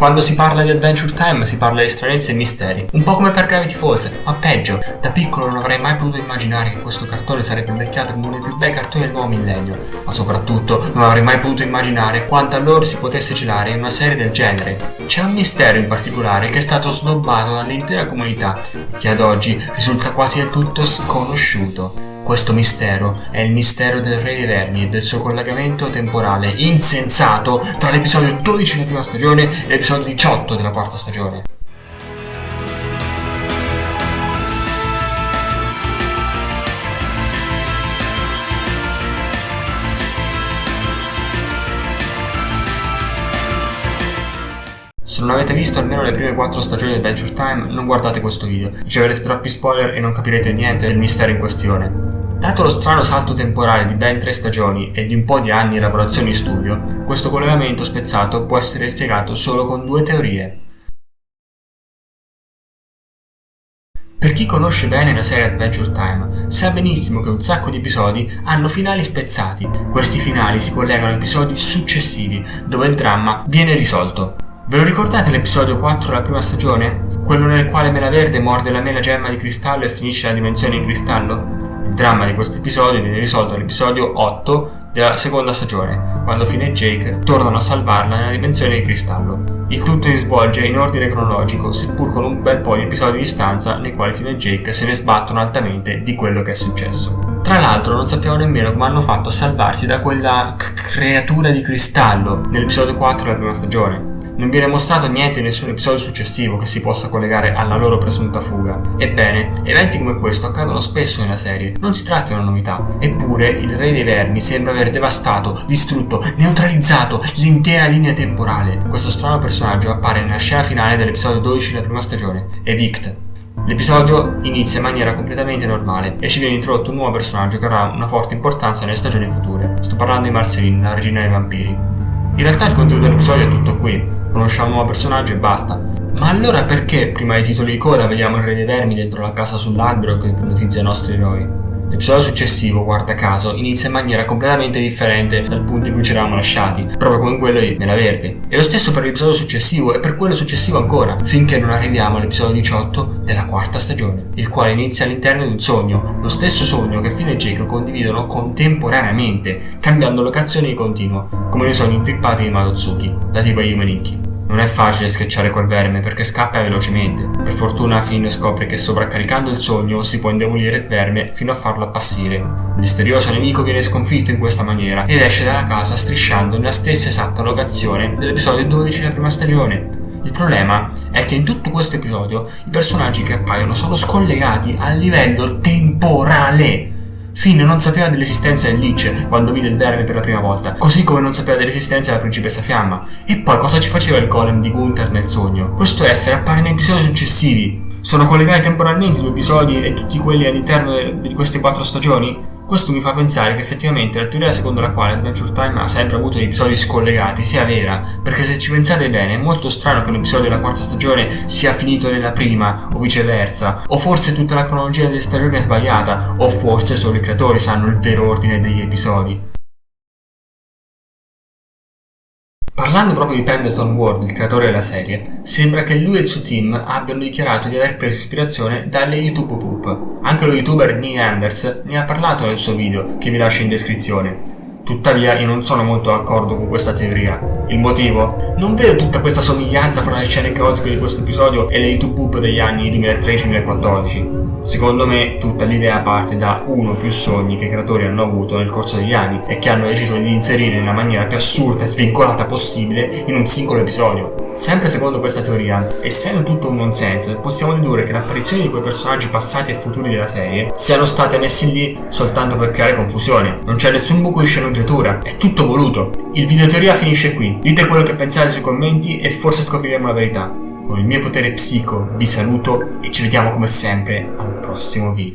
Quando si parla di Adventure Time si parla di stranezze e misteri, un po' come per Gravity Falls, ma peggio. Da piccolo non avrei mai potuto immaginare che questo cartone sarebbe invecchiato come uno dei più bei cartoni del nuovo millennio, ma soprattutto non avrei mai potuto immaginare quanta lore si potesse celare in una serie del genere. C'è un mistero in particolare che è stato snobbato dall'intera comunità e che ad oggi risulta quasi del tutto sconosciuto. Questo mistero è il mistero del Re dei Vermi e del suo collegamento temporale insensato tra l'episodio 12 della prima stagione e l'episodio 18 della quarta stagione. Se non avete visto almeno le prime 4 stagioni di Adventure Time, non guardate questo video, riceverete troppi spoiler e non capirete niente del mistero in questione. Dato lo strano salto temporale di ben 3 stagioni e di un po' di anni di lavorazione in studio, questo collegamento spezzato può essere spiegato solo con 2 teorie. Per chi conosce bene la serie Adventure Time, sa benissimo che un sacco di episodi hanno finali spezzati. Questi finali si collegano a episodi successivi, dove il dramma viene risolto. Ve lo ricordate l'episodio 4 della prima stagione? Quello nel quale Mela Verde morde la mela gemma di cristallo e finisce la dimensione in cristallo? Il dramma di questo episodio viene risolto nell'episodio 8 della seconda stagione, quando Finn e Jake tornano a salvarla nella dimensione di cristallo. Il tutto si svolge in ordine cronologico, seppur con un bel po' di episodi di distanza nei quali Finn e Jake se ne sbattono altamente di quello che è successo. Tra l'altro non sappiamo nemmeno come hanno fatto a salvarsi da quella creatura di cristallo nell'episodio 4 della prima stagione. Non viene mostrato niente in nessun episodio successivo che si possa collegare alla loro presunta fuga. Ebbene, eventi come questo accadono spesso nella serie, non si tratta di una novità. Eppure, il Re dei Vermi sembra aver devastato, distrutto, neutralizzato l'intera linea temporale. Questo strano personaggio appare nella scena finale dell'episodio 12 della prima stagione, Evict. L'episodio inizia in maniera completamente normale e ci viene introdotto un nuovo personaggio che avrà una forte importanza nelle stagioni future. Sto parlando di Marceline, la regina dei vampiri. In realtà il contenuto dell'episodio è tutto qui, conosciamo un nuovo personaggio e basta. Ma allora perché prima dei titoli di coda vediamo il Re dei Vermi dentro la casa sull'albero che ipnotizza i nostri eroi? L'episodio successivo, guarda caso, inizia in maniera completamente differente dal punto in cui ci eravamo lasciati, proprio come quello di Mela Verde. E lo stesso per l'episodio successivo e per quello successivo ancora, finché non arriviamo all'episodio 18 della quarta stagione, il quale inizia all'interno di un sogno, lo stesso sogno che Finn e Jake condividono contemporaneamente, cambiando locazioni di continuo, come nei sogni intrippati di Madotsuki, da tipo Yume Nikki. Non è facile schiacciare quel verme perché scappa velocemente. Per fortuna Finn scopre che sovraccaricando il sogno si può indebolire il verme fino a farlo appassire. Il misterioso nemico viene sconfitto in questa maniera ed esce dalla casa strisciando nella stessa esatta locazione dell'episodio 12 della prima stagione. Il problema è che in tutto questo episodio i personaggi che appaiono sono scollegati a livello temporale. Finn non sapeva dell'esistenza del Lich quando vide il verme per la prima volta, così come non sapeva dell'esistenza della principessa Fiamma. E poi cosa ci faceva il golem di Gunther nel sogno? Questo essere appare nei episodi successivi. Sono collegati temporalmente i 2 episodi e tutti quelli all'interno di queste 4 stagioni? Questo mi fa pensare che effettivamente la teoria secondo la quale Adventure Time ha sempre avuto degli episodi scollegati sia vera, perché se ci pensate bene è molto strano che un episodio della quarta stagione sia finito nella prima o viceversa, o forse tutta la cronologia delle stagioni è sbagliata, o forse solo i creatori sanno il vero ordine degli episodi. Parlando proprio di Pendleton Ward, il creatore della serie, sembra che lui e il suo team abbiano dichiarato di aver preso ispirazione dalle YouTube Poop. Anche lo youtuber Nii Anders ne ha parlato nel suo video, che vi lascio in descrizione. Tuttavia io non sono molto d'accordo con questa teoria. Il motivo? Non vedo tutta questa somiglianza fra le scene caotiche di questo episodio e le YouTube Poop degli anni 2013-2014. Secondo me tutta l'idea parte da uno o più sogni che i creatori hanno avuto nel corso degli anni e che hanno deciso di inserire nella maniera più assurda e svincolata possibile in un singolo episodio. Sempre secondo questa teoria, essendo tutto un nonsense, possiamo dedurre che l'apparizione di quei personaggi passati e futuri della serie siano state messi lì soltanto per creare confusione. Non c'è nessun buco di sceneggiatura, è tutto voluto. Il video teoria finisce qui. Dite quello che pensate sui commenti e forse scopriremo la verità. Con il mio potere psico vi saluto e ci vediamo come sempre al prossimo video.